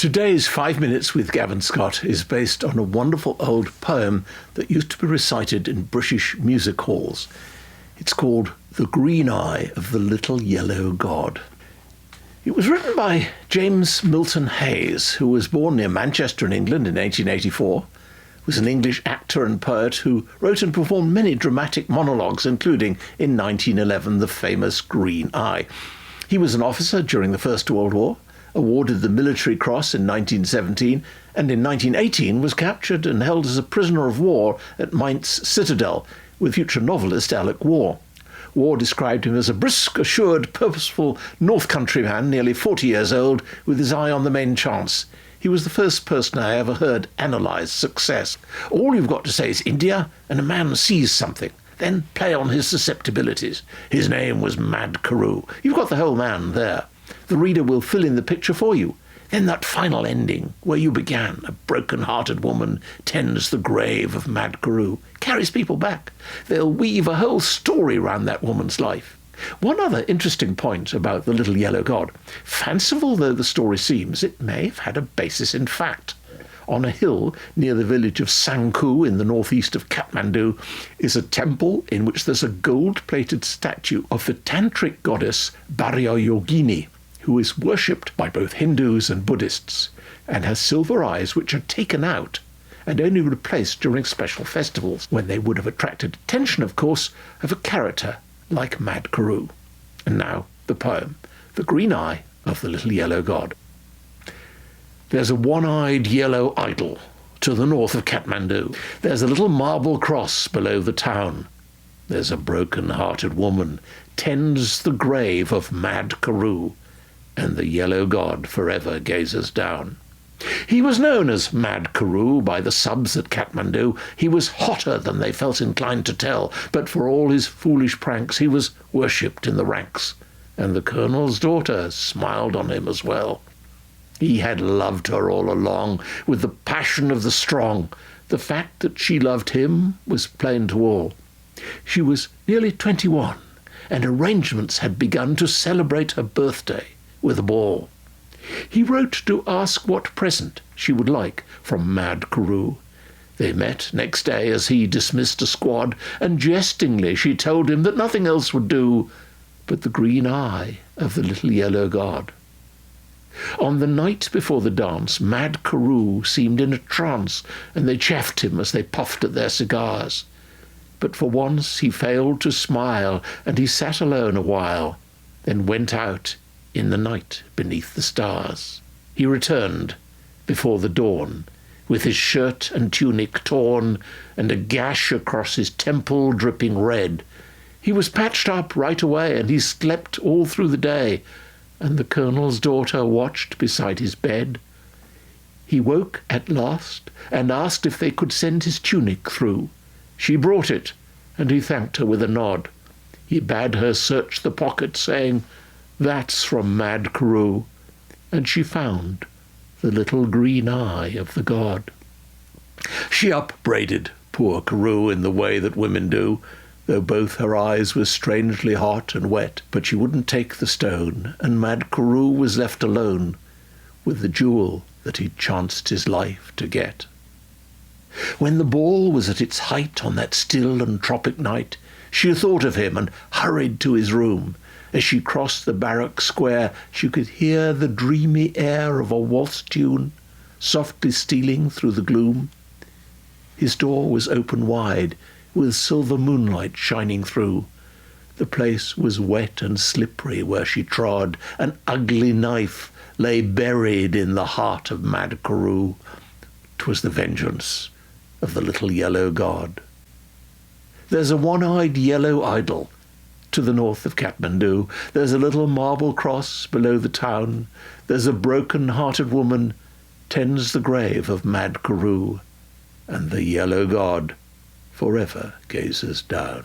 Today's 5 Minutes with Gavin Scott is based on a wonderful old poem that used to be recited in British music halls. It's called The Green Eye of the Little Yellow God. It was written by J Milton Haynes, who was born near Manchester in England in 1884, was an English actor and poet who wrote and performed many dramatic monologues, including in 1911 the famous Green Eye. He was an officer during the First World War, awarded the Military Cross in 1917, and in 1918 was captured and held as a prisoner of war at Mainz Citadel with future novelist Alec Waugh. Waugh described him as a brisk, assured, purposeful North Country man, nearly 40 years old, with his eye on the main chance. He was the first person I ever heard analyse success. All you've got to say is India, and a man sees something. Then play on his susceptibilities. His name was Mad Carew. You've got the whole man there. The reader will fill in the picture for you. Then that final ending, where you began, a broken-hearted woman tends the grave of Mad Carew, carries people back. They'll weave a whole story round that woman's life. One other interesting point about the Little Yellow God. Fanciful though the story seems, it may have had a basis in fact. On a hill near the village of Sangku in the northeast of Kathmandu is a temple in which there's a gold-plated statue of the tantric goddess Yogini, who is worshipped by both Hindus and Buddhists, and has silver eyes which are taken out and only replaced during special festivals, when they would have attracted attention, of course, of a character like Mad Carew. And now the poem, The Green Eye of the Little Yellow God. There's a one-eyed yellow idol to the north of Kathmandu. There's a little marble cross below the town. There's a broken-hearted woman tends the grave of Mad Carew, and the yellow god forever gazes down. He was known as Mad Carew by the subs at Kathmandu. He was hotter than they felt inclined to tell, but for all his foolish pranks he was worshipped in the ranks, and the colonel's daughter smiled on him as well. He had loved her all along, with the passion of the strong. The fact that she loved him was plain to all. She was nearly 21, and arrangements had begun to celebrate her birthday with a ball. He wrote to ask what present she would like from Mad Carew. They met next day as he dismissed a squad, and jestingly she told him that nothing else would do but the green eye of the little yellow god. On the night before the dance, Mad Carew seemed in a trance, and they chaffed him as they puffed at their cigars. But for once he failed to smile, and he sat alone a while, then went out in the night beneath the stars. He returned before the dawn, with his shirt and tunic torn, and a gash across his temple dripping red. He was patched up right away, and he slept all through the day, and the colonel's daughter watched beside his bed. He woke at last, and asked if they could send his tunic through. She brought it, and he thanked her with a nod. He bade her search the pocket, saying, "That's from Mad Carew," and she found the little green eye of the god. She upbraided poor Carew in the way that women do, though both her eyes were strangely hot and wet, but she wouldn't take the stone, and Mad Carew was left alone with the jewel that he'd chanced his life to get. When the ball was at its height on that still and tropic night, she thought of him and hurried to his room. As she crossed the barrack square, she could hear the dreamy air of a waltz tune softly stealing through the gloom. His door was open wide, with silver moonlight shining through. The place was wet and slippery where she trod. An ugly knife lay buried in the heart of Mad Carew. 'Twas the vengeance of the little yellow god. There's a one-eyed yellow idol to the north of Kathmandu. There's a little marble cross below the town. There's a broken-hearted woman tends the grave of Mad Carew, and the yellow god forever gazes down.